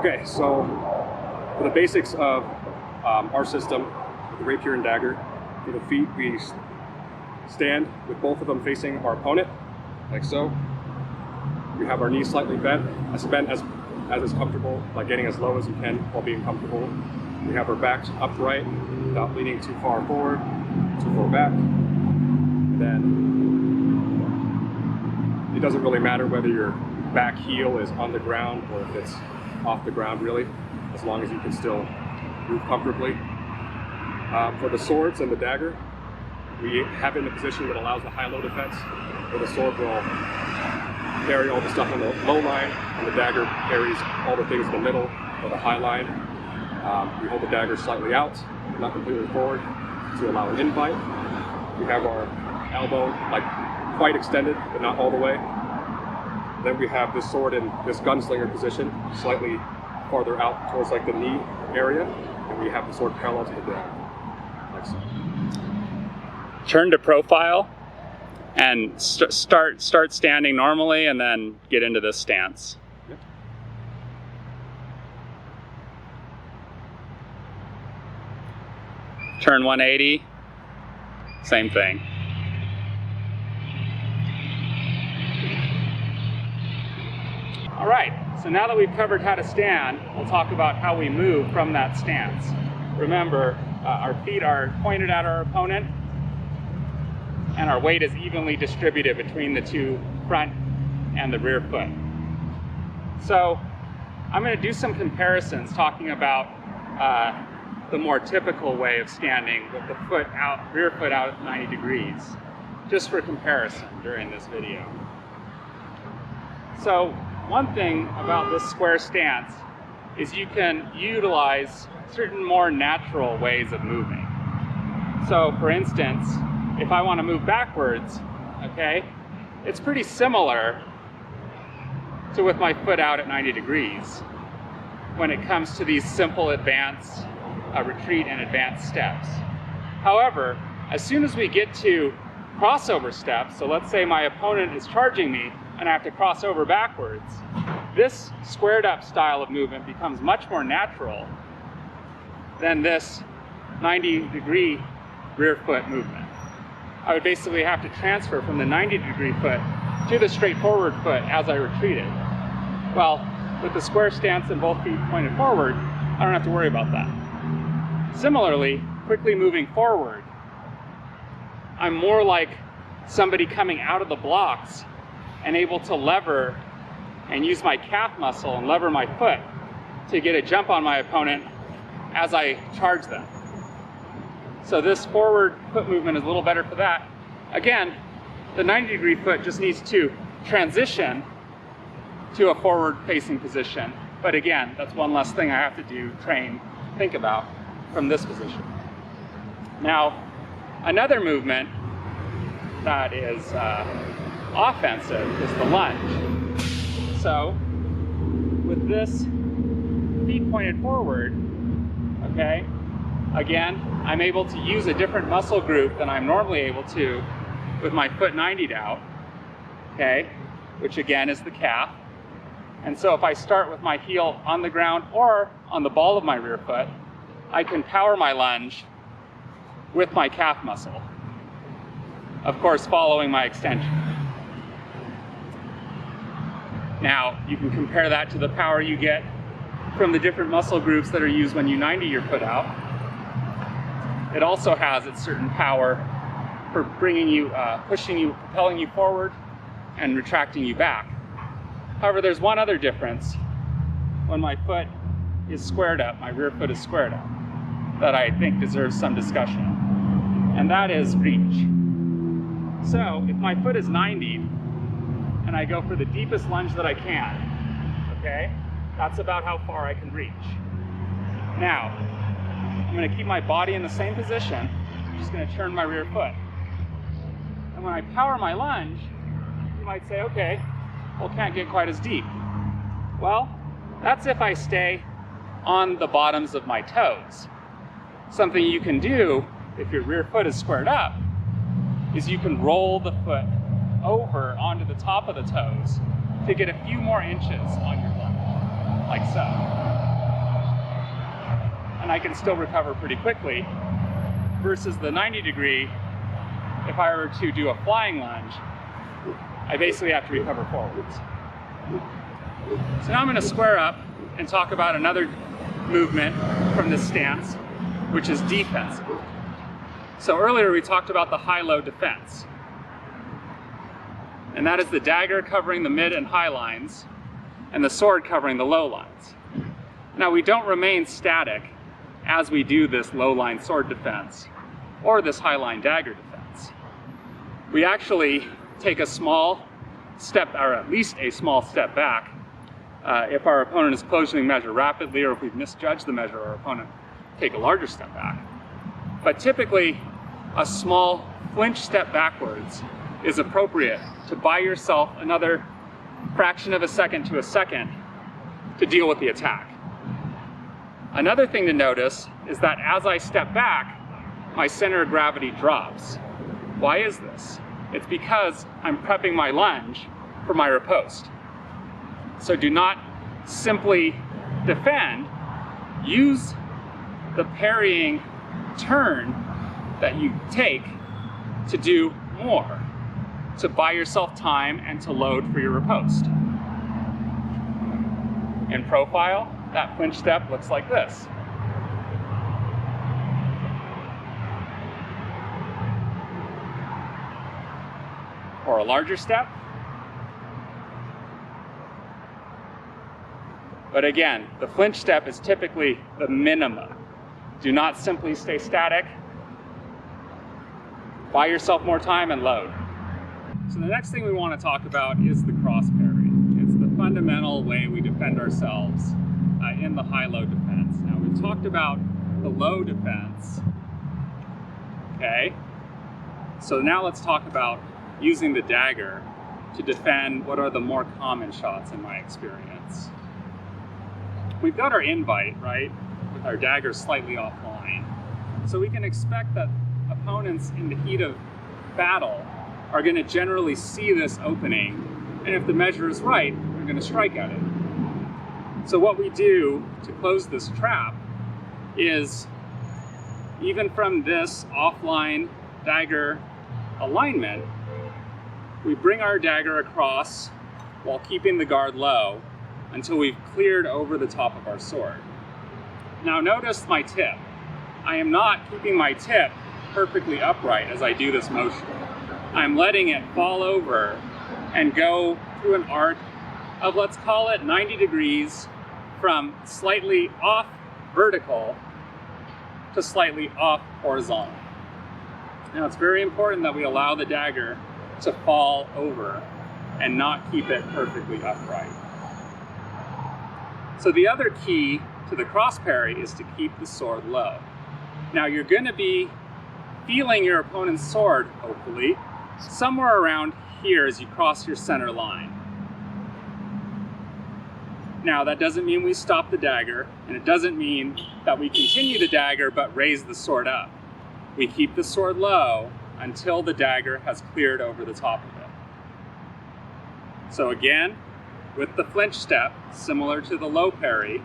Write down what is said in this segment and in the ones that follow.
Okay, so for the basics of our system, the Rapier and Dagger, for the feet we stand with both of them facing our opponent, like so. We have our knees slightly bent, as is comfortable, like getting as low as you can while being comfortable. We have our backs upright without leaning too far forward, too far back. And then it doesn't really matter whether your back heel is on the ground or if it's off the ground, really, as long as you can still move comfortably. For the swords and the dagger, we have it in a position that allows the high-low defense, where the sword will carry all the stuff on the low line, and the dagger carries all the things in the middle or the high line. We hold the dagger slightly out, not completely forward, to allow an invite. We have our elbow like quite extended, but not all the way. Then we have this sword in this gunslinger position, slightly farther out towards like the knee area, and we have the sword parallel to the ground, like so. Turn to profile and start standing normally, and then get into this stance. Yep. Turn 180, same thing. All right, so now that we've covered how to stand, we'll talk about how we move from that stance. Remember, our feet are pointed at our opponent, and our weight is evenly distributed between the two front and the rear foot. So I'm going to do some comparisons talking about the more typical way of standing with the rear foot out at 90 degrees, just for comparison during this video. So one thing about this square stance is you can utilize certain more natural ways of moving. So for instance, if I want to move backwards, okay, it's pretty similar to with my foot out at 90 degrees when it comes to these simple advanced retreat and advanced steps. However, as soon as we get to crossover steps, so let's say my opponent is charging me and I have to cross over backwards, this squared up style of movement becomes much more natural than this 90-degree rear foot movement. I would basically have to transfer from the 90-degree foot to the straightforward foot as I retreated. Well, with the square stance and both feet pointed forward, I don't have to worry about that. Similarly, quickly moving forward, I'm more like somebody coming out of the blocks and able to lever and use my calf muscle and lever my foot to get a jump on my opponent as I charge them. So this forward foot movement is a little better for that. Again, the 90-degree foot just needs to transition to a forward-facing position. But again, that's one less thing I have to do, train, think about from this position. Now, another movement that is offensive is the lunge. So, with this feet pointed forward, okay, again, I'm able to use a different muscle group than I'm normally able to with my foot 90'd out, okay, which again is the calf. And so if I start with my heel on the ground or on the ball of my rear foot, I can power my lunge with my calf muscle, of course following my extension. Now, you can compare that to the power you get from the different muscle groups that are used when you 90 your foot out. It also has its certain power for bringing you, pushing you, propelling you forward and retracting you back. However, there's one other difference when my foot is squared up, my rear foot is squared up, that I think deserves some discussion, and that is reach. So if my foot is 90 and I go for the deepest lunge that I can, okay, that's about how far I can reach. Now, I'm going to keep my body in the same position. I'm just going to turn my rear foot. And when I power my lunge, you might say, okay, well, can't get quite as deep. Well, that's if I stay on the bottoms of my toes. Something you can do if your rear foot is squared up is you can roll the foot over onto the top of the toes to get a few more inches on your lunge, like so. and I can still recover pretty quickly, versus the 90 degree, if I were to do a flying lunge, I basically have to recover forwards. So now I'm going to square up and talk about another movement from this stance, which is defensive. So earlier we talked about the high-low defense. And that is the dagger covering the mid and high lines, and the sword covering the low lines. Now we don't remain static as we do this low line sword defense or this high line dagger defense. We actually take a small step, or at least a small step back. If our opponent is closing the measure rapidly, or if we've misjudged the measure, our opponent take a larger step back. But typically, a small flinch step backwards is appropriate to buy yourself another fraction of a second to a second to deal with the attack. Another thing to notice is that as I step back, my center of gravity drops. Why is this? It's because I'm prepping my lunge for my riposte. So do not simply defend, use the parrying turn that you take to do more, to buy yourself time and to load for your riposte. In profile, that flinch step looks like this. Or a larger step. But again, the flinch step is typically the minimum. Do not simply stay static. Buy yourself more time and load. So the next thing we want to talk about is the cross parry. It's the fundamental way we defend ourselves in the high-low defense. Now we've talked about the low defense, okay? So now let's talk about using the dagger to defend what are the more common shots in my experience. We've got our invite, right, with our dagger slightly offline. So we can expect that opponents in the heat of battle are going to generally see this opening, and if the measure is right, they're going to strike at it. So what we do to close this trap is, even from this offline dagger alignment, we bring our dagger across while keeping the guard low until we've cleared over the top of our sword. Now notice my tip. I am not keeping my tip perfectly upright as I do this motion. I'm letting it fall over and go through an arc of, let's call it 90 degrees, from slightly off vertical to slightly off horizontal. Now it's very important that we allow the dagger to fall over and not keep it perfectly upright. So the other key to the cross parry is to keep the sword low. Now you're going to be feeling your opponent's sword, hopefully, somewhere around here as you cross your center line. Now that doesn't mean we stop the dagger, and it doesn't mean that we continue the dagger but raise the sword up. We keep the sword low until the dagger has cleared over the top of it. So again, with the flinch step, similar to the low parry,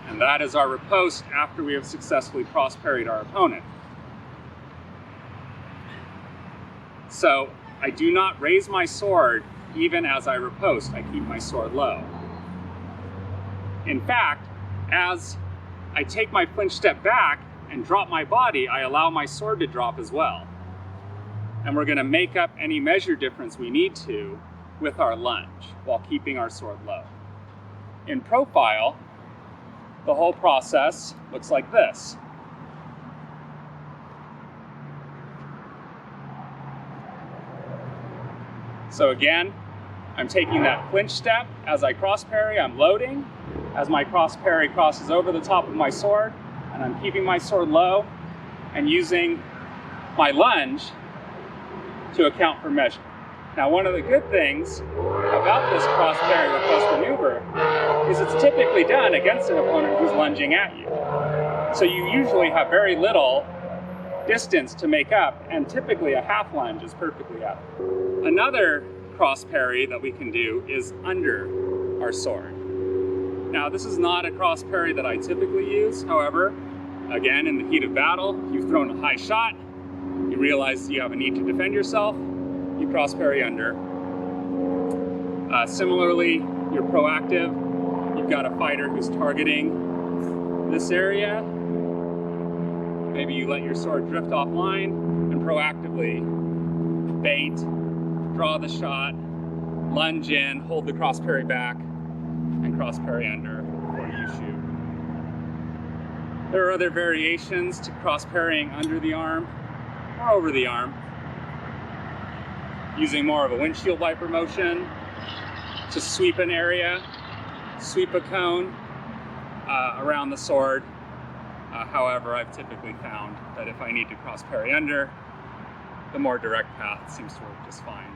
and that is our riposte after we have successfully cross-parried our opponent. So I do not raise my sword even as I riposte. I keep my sword low. In fact, as I take my flinch step back and drop my body, I allow my sword to drop as well. And we're going to make up any measure difference we need to with our lunge while keeping our sword low. In profile, the whole process looks like this. So again, I'm taking that flinch step. As I cross parry, I'm loading. As my cross parry crosses over the top of my sword, and I'm keeping my sword low and using my lunge to account for measure. Now, one of the good things about this cross parry riposte maneuver is it's typically done against an opponent who's lunging at you. So you usually have very little distance to make up, and typically a half lunge is perfectly adequate. Another cross parry that we can do is under our sword. Now, this is not a cross parry that I typically use. However, again, in the heat of battle, you've thrown a high shot, you realize you have a need to defend yourself, you cross parry under. Similarly, you're proactive. You've got a fighter who's targeting this area. Maybe you let your sword drift offline and proactively bait, draw the shot, lunge in, hold the cross parry back, and cross parry under before you shoot. There are other variations to cross parrying under the arm or over the arm, using more of a windshield wiper motion to sweep an area, sweep a cone around the sword. However, I've typically found that if I need to cross parry under, the more direct path seems to work just fine.